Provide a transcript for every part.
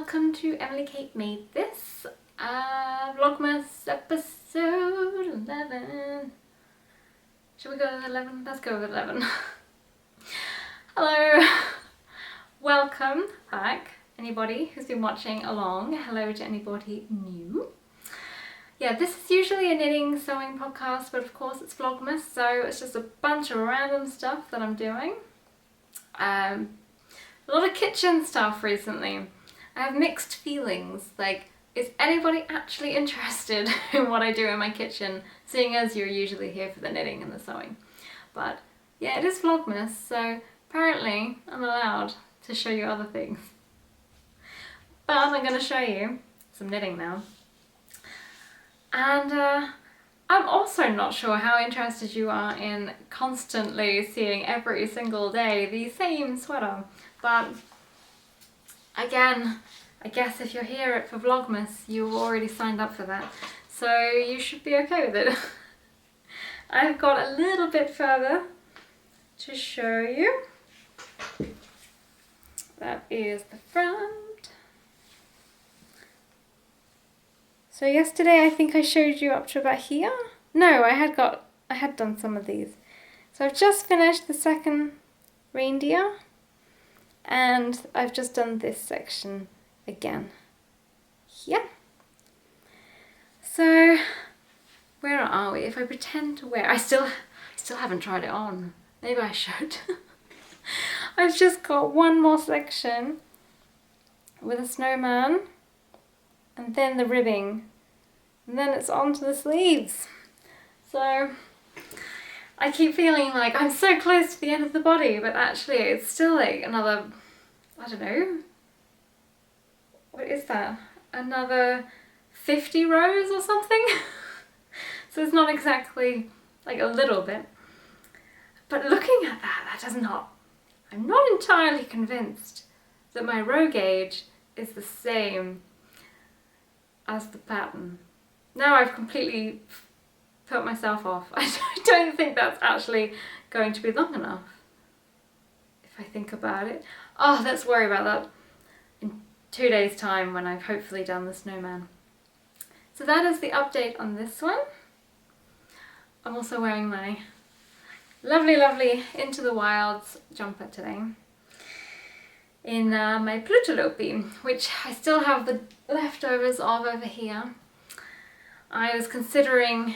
welcome to Emily Kate Made This, Vlogmas episode 11. Should we go with 11? Let's go with 11. Hello, welcome back, anybody who's been watching along. Hello to anybody new. Yeah, this is usually a knitting sewing podcast, but of course it's Vlogmas, so it's just a bunch of random stuff that I'm doing. A lot of kitchen stuff recently. I have mixed feelings, like, is anybody actually interested in what I do in my kitchen, seeing as you're usually here for the knitting and the sewing? But yeah, it is Vlogmas, so apparently I'm allowed to show you other things. But I'm going to show you some knitting now. And I'm also not sure how interested you are in constantly seeing every single day the same sweater, but again, I guess if you're here for Vlogmas, you've already signed up for that, so you should be okay with it. I've got a little bit further to show you. That is the front. So yesterday I think I showed you up to about here. No, I had done some of these. So I've just finished the second reindeer and I've just done this section again here. So where are we? If I pretend to wear, I still haven't tried it on. Maybe I should. I've just got one more section with a snowman and then the ribbing, and then it's on to the sleeves. So I keep feeling like I'm so close to the end of the body, but actually it's still like another, I don't know, what is that? Another 50 rows or something? So it's not exactly like a little bit. But looking at that does not, I'm not entirely convinced that my row gauge is the same as the pattern. Now I've completely put myself off. I don't think that's actually going to be long enough, if I think about it. Oh, let's worry about that in 2 days' time when I've hopefully done the snowman. So that is the update on this one. I'm also wearing my lovely Into the Wilds jumper today in my Plutolopi, which I still have the leftovers of over here. I was considering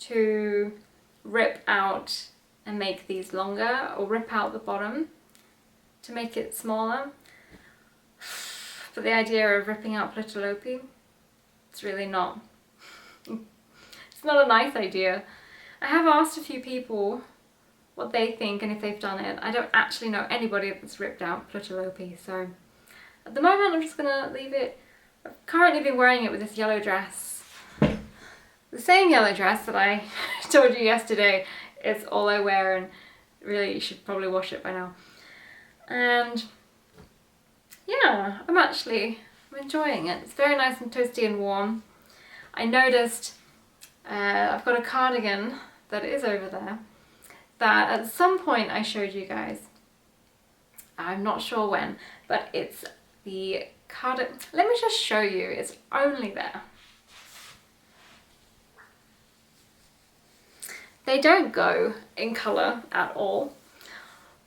to rip out and make these longer, or rip out the bottom to make it smaller. But the idea of ripping out Plutolopi, it's really not, it's not a nice idea. I have asked a few people what they think and if they've done it. I don't actually know anybody that's ripped out Plutolopi, so at the moment I'm just gonna leave it. I've currently been wearing it with this yellow dress. The same yellow dress that I told you yesterday is all I wear, and really you should probably wash it by now. And yeah, I'm enjoying it. It's very nice and toasty and warm. I noticed I've got a cardigan that is over there that at some point I showed you guys. I'm not sure when, but it's the cardigan. Let me just show you, it's only there. They don't go in colour at all,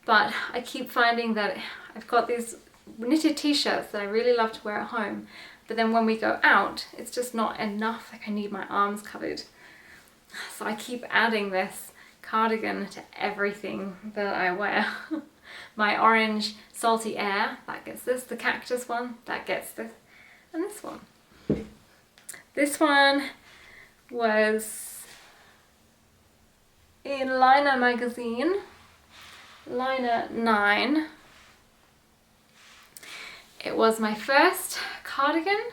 but I keep finding that I've got these knitted t-shirts that I really love to wear at home, but then when we go out it's just not enough, like I need my arms covered. So I keep adding this cardigan to everything that I wear. My orange Salty Air, that gets this, the cactus one, that gets this, and this one. This one was in Liner magazine, Liner 9. It was my first cardigan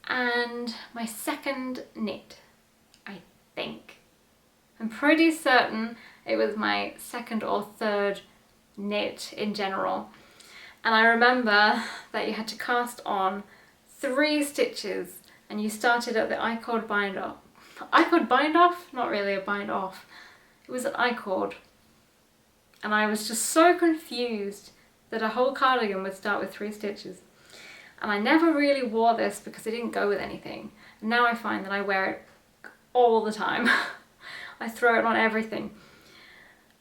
and my second knit, I think. I'm pretty certain it was my second or third knit in general. And I remember that you had to cast on 3 stitches and you started at the I-cord bind off. I-cord bind off? Not really a bind off. It was an I-cord. And I was just so confused that a whole cardigan would start with 3 stitches. And I never really wore this because it didn't go with anything. And now I find that I wear it all the time. I throw it on everything.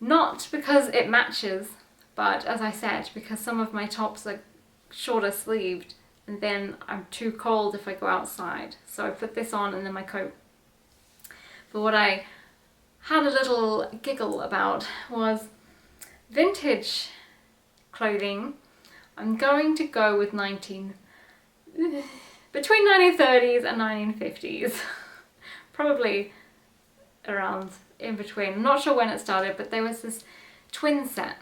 Not because it matches, but as I said, because some of my tops are shorter sleeved and then I'm too cold if I go outside. So I put this on and then my coat. But what I had a little giggle about was vintage clothing. I'm going to go with between 1930s and 1950s. Probably around in between. I'm not sure when it started, but there was this twin set.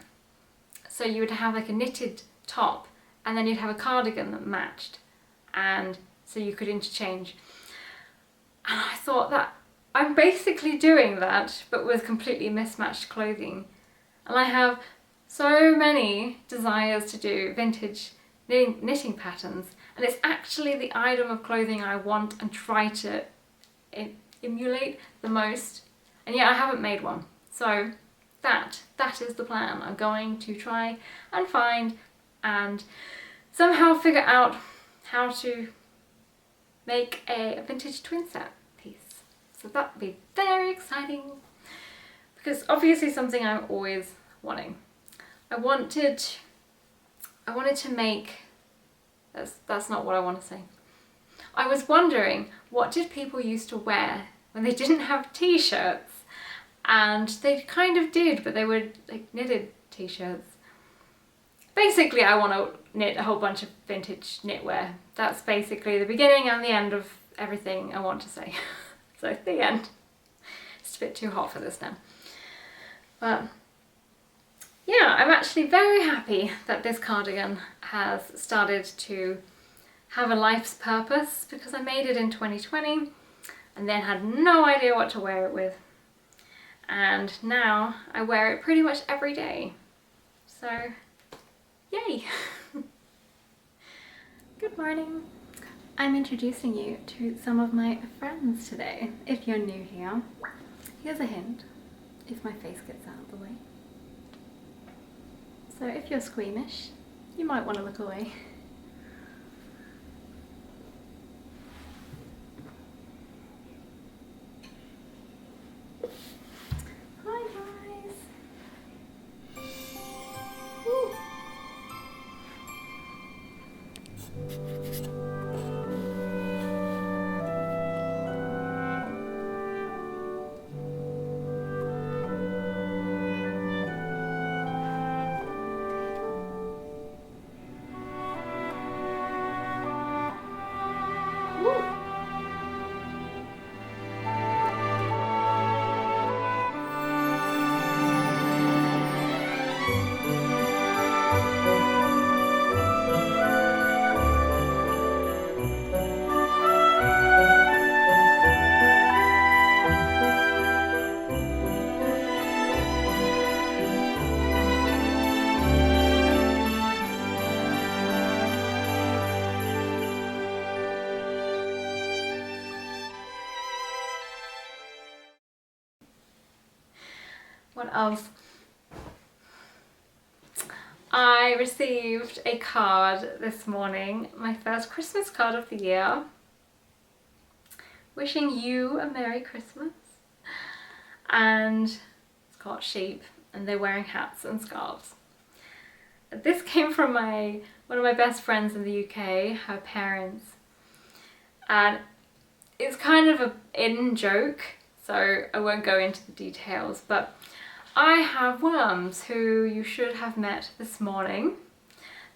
So you would have like a knitted top and then you'd have a cardigan that matched, and so you could interchange. And I thought that I'm basically doing that but with completely mismatched clothing. And I have so many desires to do vintage knitting patterns, and it's actually the item of clothing I want and try to emulate the most, and yet I haven't made one. So that is the plan. I'm going to try and find and somehow figure out how to make a vintage twin set piece. So that would be very exciting, because obviously something I'm always wanting. I wanted to make, that's not what I want to say. I was wondering, what did people used to wear when they didn't have t-shirts? And they kind of did, but they were like knitted t-shirts. Basically, I want to knit a whole bunch of vintage knitwear. That's basically the beginning and the end of everything I want to say. So, the end. It's a bit too hot for this now. But yeah, I'm actually very happy that this cardigan has started to have a life's purpose, because I made it in 2020 and then had no idea what to wear it with. And now I wear it pretty much every day. So, yay! Good morning. I'm introducing you to some of my friends today. If you're new here, here's a hint, if my face gets out of the way. So if you're squeamish, you might want to look away. Hi guys! Woo. What else? I received a card this morning, my first Christmas card of the year, wishing you a Merry Christmas. And it's got sheep and they're wearing hats and scarves. This came from one of my best friends in the UK, her parents. And it's kind of an in joke, so I won't go into the details, but I have worms who you should have met this morning.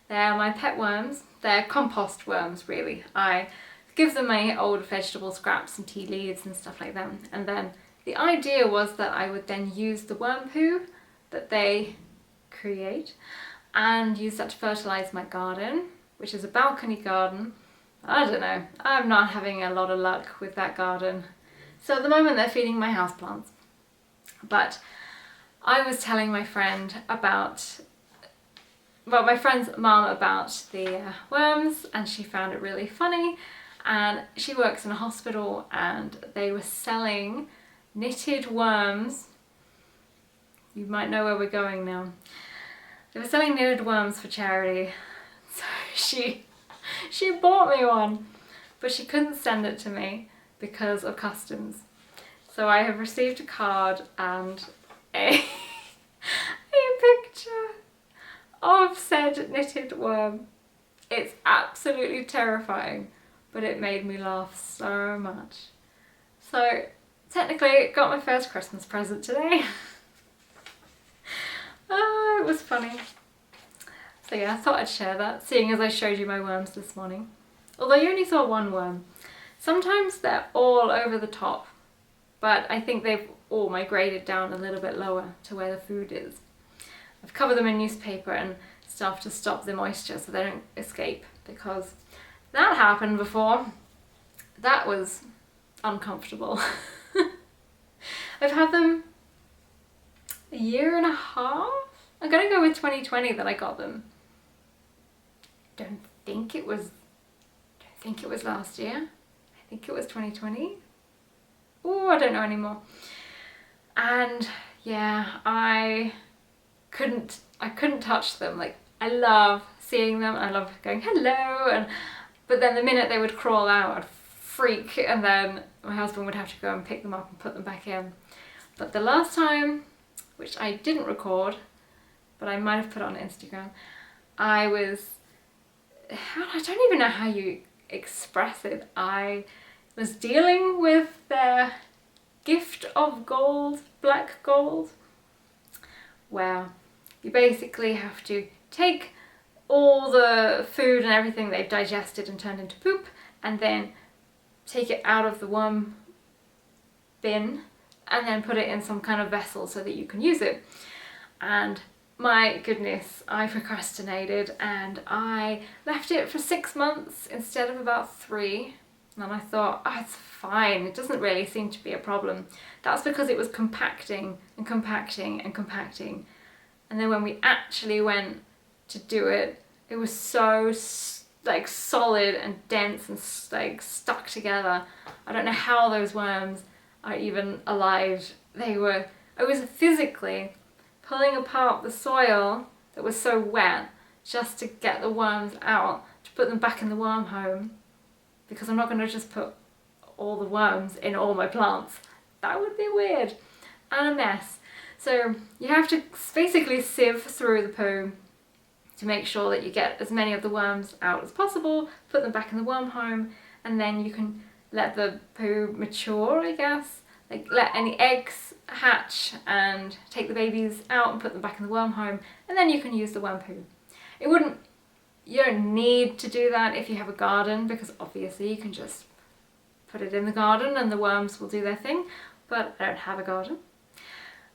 They're my pet worms. They're compost worms, really. I give them my old vegetable scraps and tea leaves and stuff like that. And then the idea was that I would then use the worm poo that they create and use that to fertilise my garden, which is a balcony garden. I don't know, I'm not having a lot of luck with that garden. So at the moment they're feeding my houseplants. But I was telling my friend about, well, my friend's mum about the worms, and she found it really funny. And she works in a hospital and they were selling knitted worms. You might know where we're going now. They were selling knitted worms for charity, so she bought me one, but she couldn't send it to me because of customs. So I have received a card and a picture of said knitted worm. It's absolutely terrifying, but it made me laugh so much. So technically got my first Christmas present today. Oh, it was funny. So yeah, I thought I'd share that, seeing as I showed you my worms this morning. Although you only saw one worm. Sometimes they're all over the top, but I think they've all migrated down a little bit lower to where the food is. I've covered them in newspaper and stuff to stop the moisture so they don't escape, because that happened before. That was uncomfortable. I've had them a year and a half. I'm gonna go with 2020 that I got them. Don't think it was last year. I think it was 2020. Oh, I don't know anymore. And yeah, I couldn't touch them. Like, I love seeing them, I love going hello, but then the minute they would crawl out, I'd freak, and then my husband would have to go and pick them up and put them back in. But the last time, which I didn't record, but I might have put on Instagram, I don't even know how you express it. I was dealing with their gift of gold, black gold, where you basically have to take all the food and everything they've digested and turned into poop, and then take it out of the worm bin and then put it in some kind of vessel so that you can use it. And my goodness, I procrastinated and I left it for 6 months instead of about 3. And I thought, oh, it's fine, it doesn't really seem to be a problem. That's because it was compacting and compacting and compacting. And then when we actually went to do it, it was so like solid and dense and like stuck together. I don't know how those worms are even alive. I was physically pulling apart the soil that was so wet just to get the worms out, to put them back in the worm home, because I'm not going to just put all the worms in all my plants. That would be weird and a mess. So you have to basically sieve through the poo to make sure that you get as many of the worms out as possible, put them back in the worm home, and then you can let the poo mature, I guess. Like, let any eggs hatch and take the babies out and put them back in the worm home, and then you can use the worm poo. You don't need to do that if you have a garden, because obviously you can just put it in the garden and the worms will do their thing, but I don't have a garden.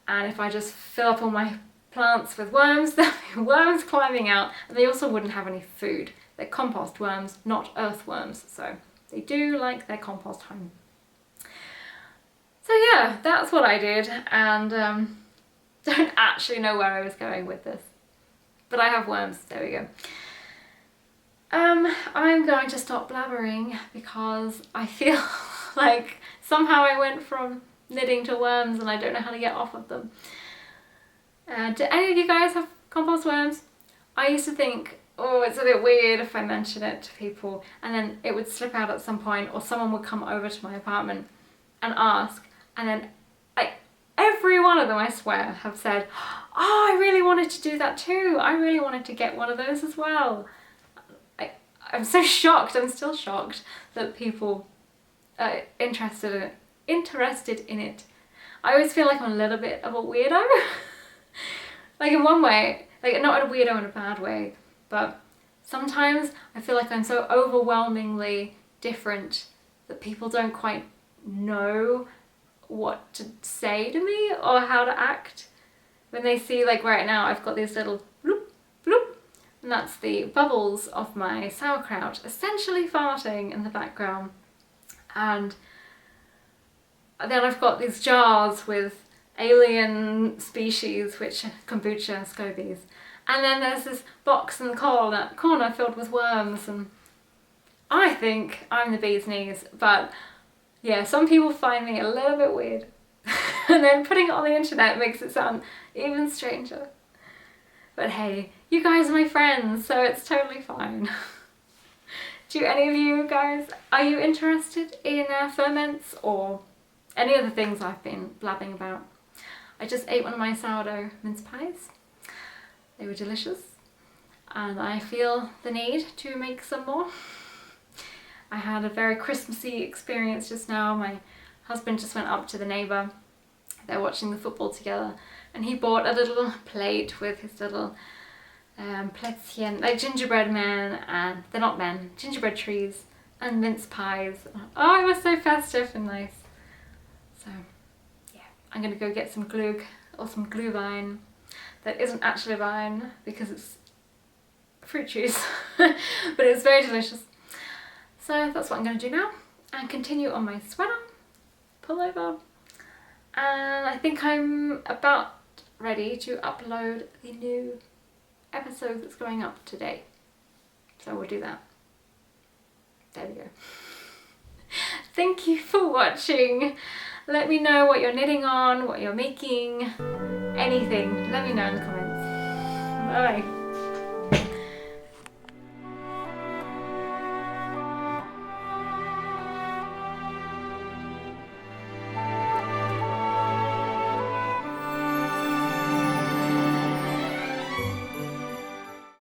And if I just fill up all my plants with worms, there'll be worms climbing out, and they also wouldn't have any food. They're compost worms, not earthworms, so they do like their compost home. So yeah, that's what I did, and don't actually know where I was going with this, but I have worms, there we go. I'm going to stop blabbering because I feel like somehow I went from knitting to worms and I don't know how to get off of them. Do any of you guys have compost worms? I used to think, oh, it's a bit weird if I mention it to people, and then it would slip out at some point, or someone would come over to my apartment and ask, and then every one of them, I swear, have said, oh, I really wanted to do that too. I really wanted to get one of those as well. I'm so shocked, I'm still shocked that people are interested in it. I always feel like I'm a little bit of a weirdo. Like, in one way, like, not a weirdo in a bad way, but sometimes I feel like I'm so overwhelmingly different that people don't quite know what to say to me or how to act. When they see, like right now, I've got these little bloop, bloop, and that's the bubbles of my sauerkraut essentially farting in the background. And then I've got these jars with alien species, which are kombucha, scobies. And then there's this box in the corner filled with worms, and I think I'm the bee's knees, but yeah, some people find me a little bit weird. And then putting it on the internet makes it sound even stranger. But hey, you guys are my friends, so it's totally fine. Do any of you guys, are you interested in ferments or any of the things I've been blabbing about? I just ate one of my sourdough mince pies. They were delicious, and I feel the need to make some more. I had a very Christmassy experience just now. My husband just went up to the neighbour. They're watching the football together, and he bought a little plate with his little plätzchen, like gingerbread men, and they're not men, gingerbread trees and mince pies. Oh, it was so festive and nice. So yeah, I'm gonna go get some glück or some glühwein that isn't actually wine because it's fruit juice, but it's very delicious. So that's what I'm gonna do now, and continue on my sweater, pullover, and I think I'm about ready to upload the new episode that's going up today. So we'll do that. There we go. Thank you for watching. Let me know what you're knitting on, what you're making, anything. Let me know in the comments. Bye.